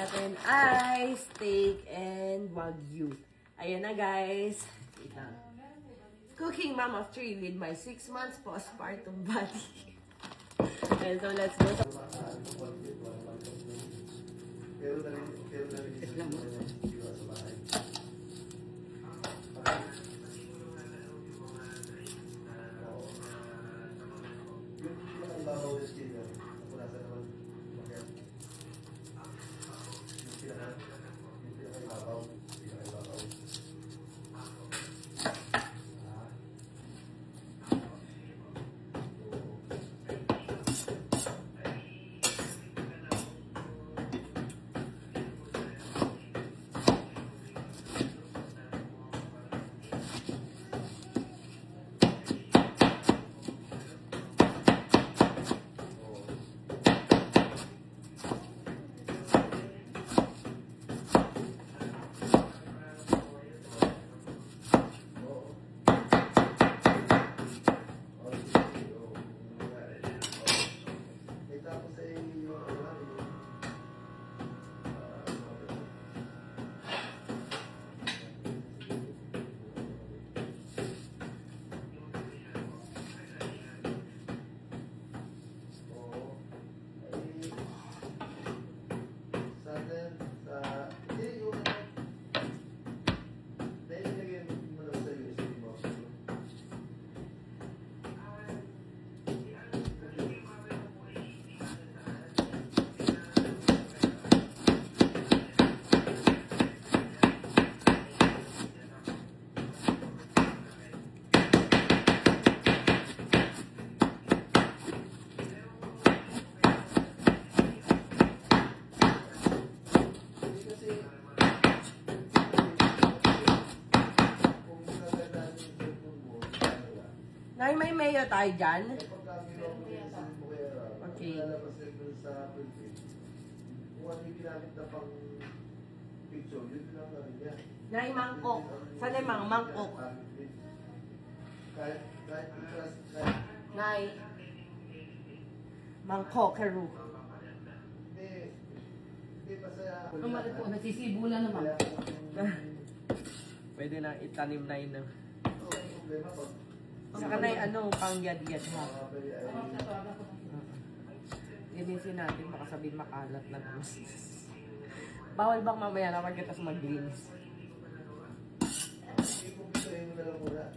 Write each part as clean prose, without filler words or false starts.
natin ay steak and wagyu. Ayan na guys. Wait lang. Cooking mom of 3 with my 6 months postpartum body. And so let's go. Nay, may mayo tayo dyan. Okay. Nay, mangkok. Saan yung mga mangkok? Nay. Mangkok, karo. Kumari po, nasisibo na naman. Pwede na itanim na yun. Saka na yung ano, pang-yad-yad ha. Linisin natin, baka sabihin makalat na naman. Bawal bang mamaya na magkitas mag-linis? Kasi nagano ko doon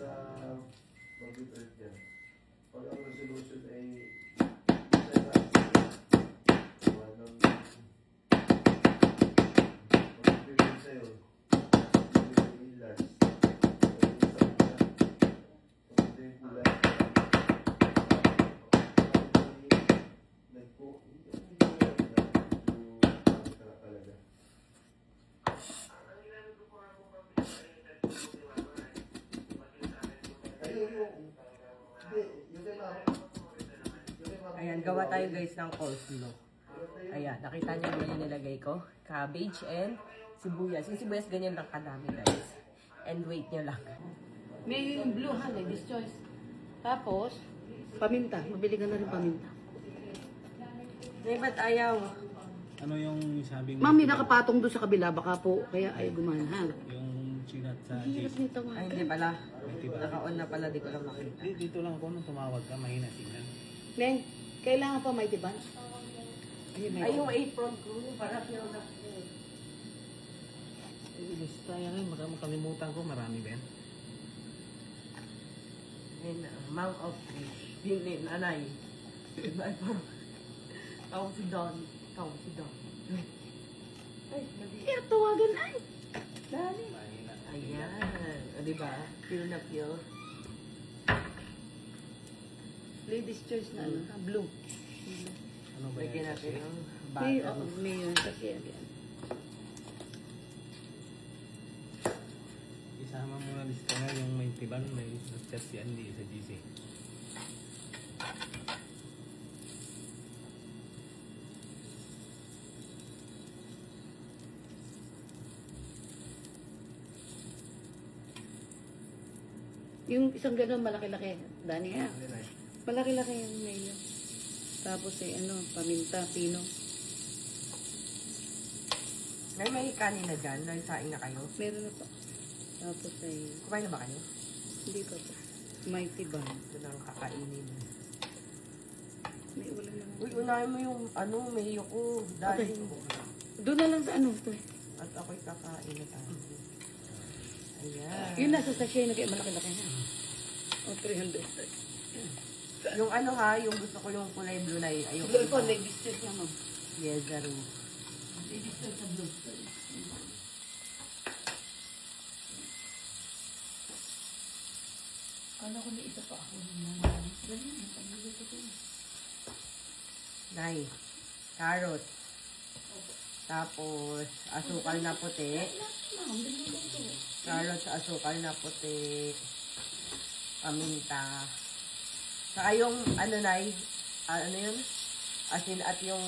sa computer dyan. Pag ang resolution ay Ayan, gawa tayo guys ng coleslaw. Ayan, nakita niyo yung nilagay ko? Cabbage and sibuyas. Yung sibuyas ganyan lang kadami guys. And wait nyo lang. May yung blue ha, ladies choice. Tapos, paminta. Mabili ka na rin paminta. May ba't ayaw? Ano yung sabing... Mami, nakapatong doon sa kabila. Baka po, kaya ay gumana. Yung chinat sa Hirap Jace. nito nga. Ay, hindi pala. Naka-on na pala, di ko lang makita. Dito lang ako nung tumawag ka, mahina tingnan. Neng, kailangan pa may tiban? Ay, yung apron ko, para feel na. Basta yan, makalimutan ko, marami ba yan? And mouth of fish. Din, anay. Ay, parang. Tawag si Don. Tawag si Don. Ay, mali. Kaya tawagan ay. Dali. Mahina. Ayan. O, diba? Feel na feel. Ladies choice na ano, blue. Ano ba Lagyan yan? natin ng May, butter. may yun kasi yan. Isama mo na lista nga yung may tiban, may chat si Andy sa GC. Yung isang gano'n, malaki-laki. Dani ha. Malaki-laki yung mayo. Tapos paminta, pino. May kanin na dyan. Nagsaing na kayo. Meron na pa. Tapos Kumain na ba kayo? hindi pa po. Mighty Bun. Ito na ang kakainin. May ulam na. Uy, unahin mo yung mayo ko. Dahil Doon na lang sa to. at ako'y kakain na tayo. Ayan. Yun nasa sachet na kaya malaki-laki na. O, 300. Yung yung gusto ko yung kulay blue na yun. Ayoko. Blue po, may biscuit na mo. Yes, zaro. May biscuit sa blue. Kala ko may isa pa ako. Nay, carrot. Tapos, asukal na puti. Carrot sa asukal na puti. Paminta. Saka yung, Nay, ano yun? Asin at yung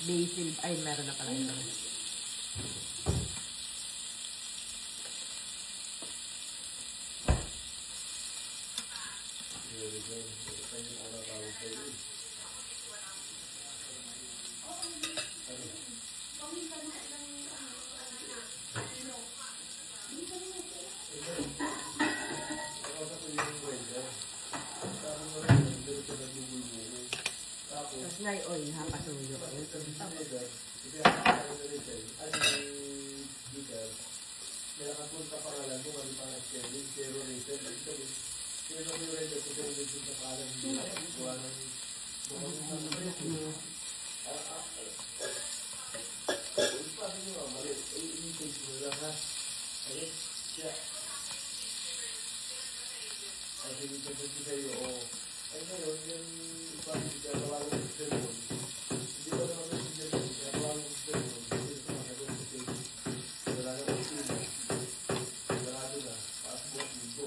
basil. Ay, meron na pala ito. Tapos na oil ha, pasuyo. Nakapunta pangalan mo, kami pang extended, zero rated. Sino ko yung rated ko, zero rated sa pangalan mo. Gawa ng paano nyo, mali, i-take mo lang ha. Okay? Siya. Ay, sinipagod ko sa'yo, o. Ay, ngayon, yung ipapit ka, gawa ng extended. Hindi ko naman yung extended, kaya gawa ng extended. Hindi ko naman yung extended. Wala na yung extended. Sarado na. Tapos buhat dito.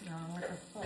Nangangatas pa.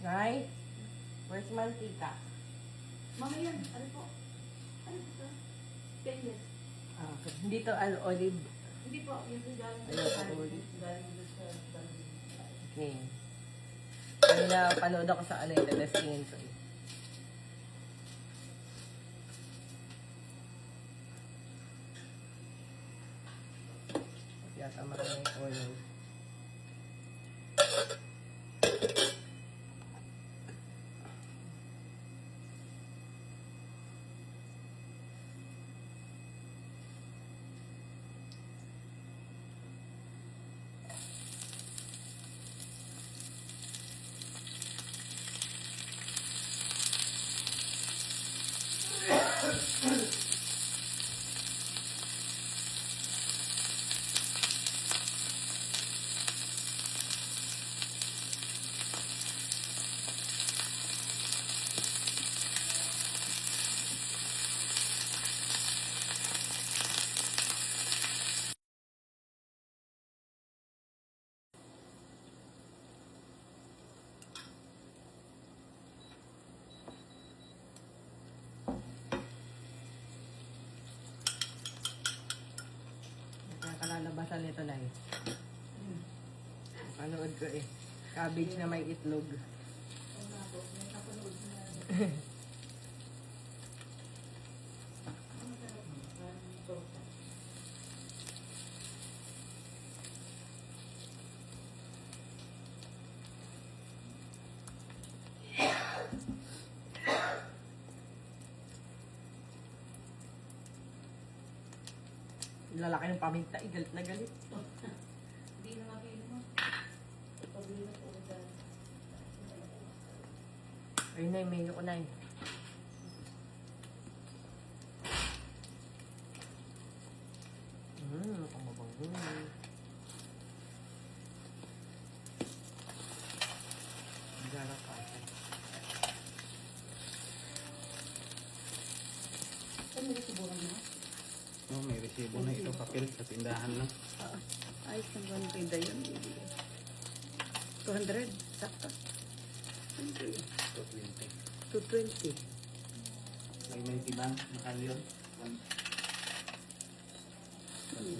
Nay, where's mantika? Mama yan, ano po? Ano po? Stainless. Ah, okay. Hindi to olive. Hindi po, yung galing Ayaw ko ulit. galing sa Okay. Kanina panood ako sa ano yung testingin ko eh. Yata maraming oil. lalabasan nito na eh. Panood ko eh. Cabbage na may itlog. Lalaki ng paminta, galit na galit. Ayun na yung menu ko na yun. Mukhang mabango. Ang garap pa. No, may resibo na ito. Papel sa tindahan lang. Ay, isang buwan pinda yun. 200. Sakto. 220. 220. May tiban. Mahal yun.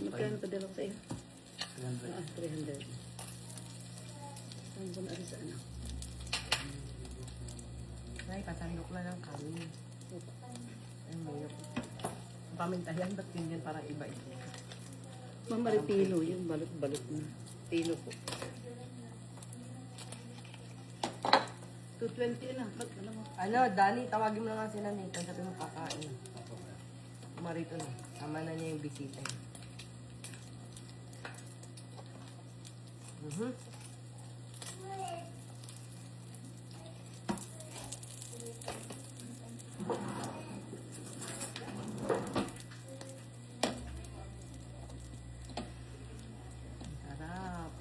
Magkano pa dalawa sa'yo? 300. 300. Saan ba na sa ano? Ay, pasandok na ng kanin. Ayun, menu ko. Ang paminta yan, ba't yun yun parang iba ito? Mamari pilo yun. Balot-balot na. Pilo po. 220 lang. Ba't alam mo? Ano, Dani, tawagin mo na nga sila Nathan. Sabi mo kakain. Marito na. Sama na niya yung bisita. Sarap.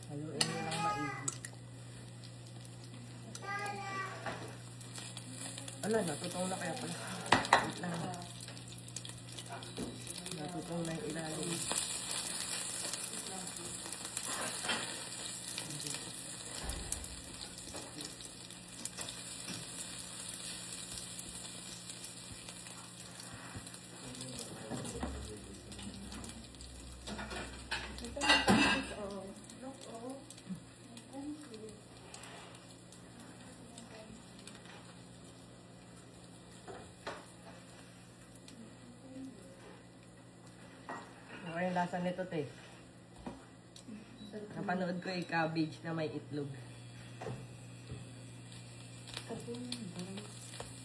Haluin mo lang maigi. Ala, natutong na kaya pala. Wait lang. Natutong na yung ilalim. Ano yung lasa nito, te? Napanood ko yung cabbage na may itlog.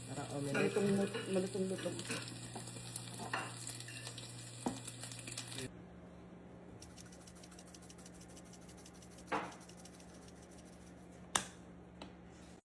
Parang omelette. Malutong-lutong.